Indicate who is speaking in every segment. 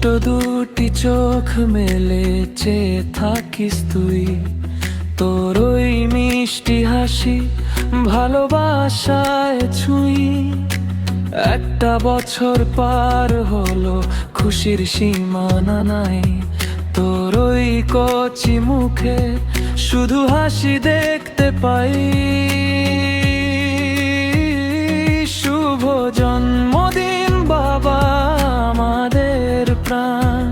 Speaker 1: ছোট্ট দুটি চোখ মেলে চেয়ে থাকিস তুই, তোর ওই মিষ্টি হাসি ভালোবাসায় ছুঁই। একটা বছর পার হলো, খুশির সীমানা নাই, তোর ওই কচি মুখে শুধু হাসি দেখতে পাই। শুভ জন্মদিন বাবা আমাদের প্রাণ,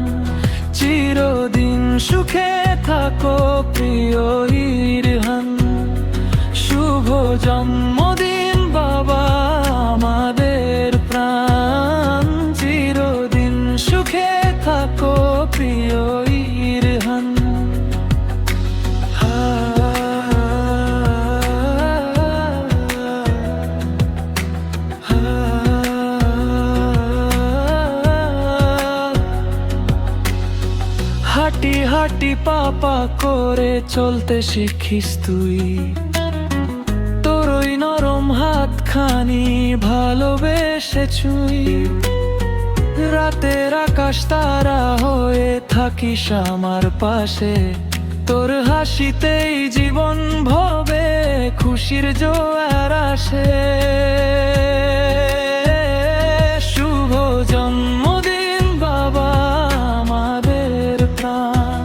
Speaker 1: চিরদিন সুখে থাকো প্রিয় ইরহান। শুভ জন্মদিন বাবা আমাদের প্রাণ, চিরদিন সুখে থাকো প্রিয় ইরহান। হাঁটি হাঁটি পাপা করে চলতে শিখিস তুই, তোর ওই নরম হাতখানি ভালোবেসে ছুঁই। রাতের আকাশ তারা হয়ে থাকিস আমার পাশে, তোর হাসিতেই জীবন ভবে খুশির জোয়ার আসে। শুভ জন্মদিন বাবা আমাদের প্রাণ,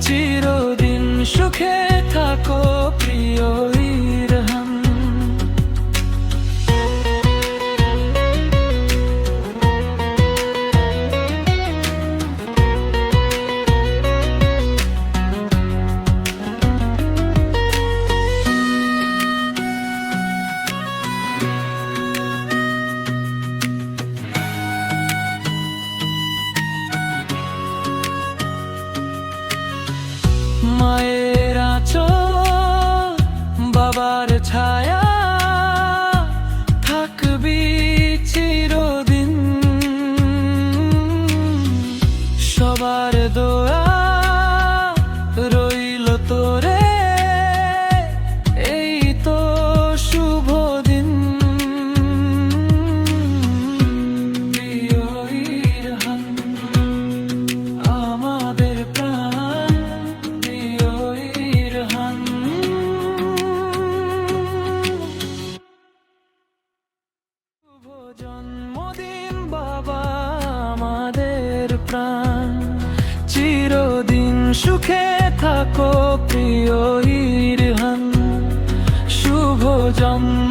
Speaker 1: চিরদিন সুখে থাকো প্রিয় ইরহান। মায়ের আঁচল বাবার ছায়া থাকবি চিরদিন, সবার দোয়া রইল তোরে এই তো শুভ দিন। প্রিয় ইরহান আমাদের প্রাণ, প্রিয় ইরহান। শুভ জন্মদিন বাবা আমাদের প্রাণ, চিরদিন সুখে থাকো প্রিয় ইরহান। শুভ জন্ম